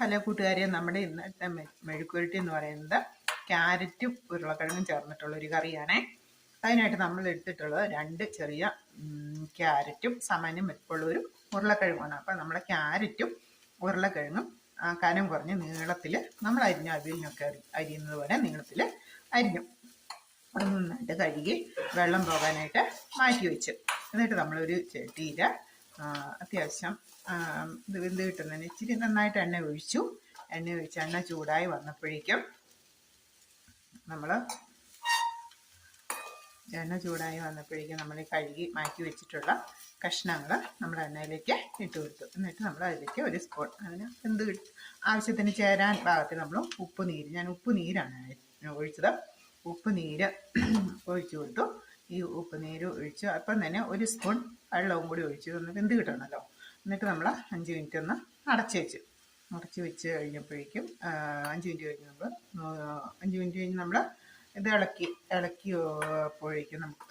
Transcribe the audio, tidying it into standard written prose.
Hello കൂട്ടുകാരെ, നമ്മുടെ ഇന്നത്തെ മെഴുക്കുവരട്ടി എന്ന് പറയുന്നത് ക്യാരറ്റും ഉരുളക്കിഴങ്ങും ചേർന്നിട്ടുള്ള ഒരു കറിയാണേ. അതിനായിട്ട് നമ്മൾ എടുത്തിട്ടുള്ളത് 2 ചെറിയ ക്യാരറ്റും സമാനം വലിപ്പമുള്ള ഒരു ഉരുളക്കിഴങ്ങുമാണ്. അപ്പം നമ്മുടെ ക്യാരറ്റും ഉരുളക്കിഴങ്ങും കനം കുറഞ്ഞ് നീളത്തിൽ നമ്മൾ അവിയലിനൊക്കെ അരിയുന്നത് പോലെ നീളത്തിൽ അരിഞ്ഞു. അത് നന്നായിട്ട് കഴുകി വെള്ളം പോകാനായിട്ട് മാറ്റി വെച്ചു. എന്നിട്ട് നമ്മളൊരു ചട്ടിയിൽ അത്യാവശ്യം ഇത് വെന്ത് കിട്ടുന്നതിന് ഇച്ചിരി നന്നായിട്ട് എണ്ണ ഒഴിച്ചു. എണ്ണ ചൂടായി വന്നപ്പോഴേക്കും നമ്മൾ കഴുകി മാറ്റി വെച്ചിട്ടുള്ള കഷ്ണങ്ങൾ നമ്മൾ എണ്ണയിലേക്ക് ഇട്ട് കൊടുത്തു. എന്നിട്ട് നമ്മൾ അതിലേക്ക് ഒരു സ്പൂൺ അതിന് ആവശ്യത്തിന് ചേരാൻ പാകത്തിൽ നമ്മൾ ഞാൻ ഉപ്പ് നീരാണ് ഒഴിച്ചത്. ഉപ്പ് നീര് ഒഴിച്ചു കൊടുത്തു. ഈ ഉപ്പ് നീര് ഒഴിച്ച് അപ്പം തന്നെ ഒരു സ്പൂൺ വെള്ളവും കൂടി ഒഴിച്ച് ഒന്ന് വെന്ത് കിട്ടണമല്ലോ. എന്നിട്ട് നമ്മൾ 5 മിനിറ്റ് ഒന്ന് അടച്ച് വെച്ച് കഴിഞ്ഞപ്പോഴേക്കും 5 മിനിറ്റ് കഴിഞ്ഞ് നമ്മൾ ഇത് ഇളക്കിയപ്പോഴേക്കും നമുക്ക്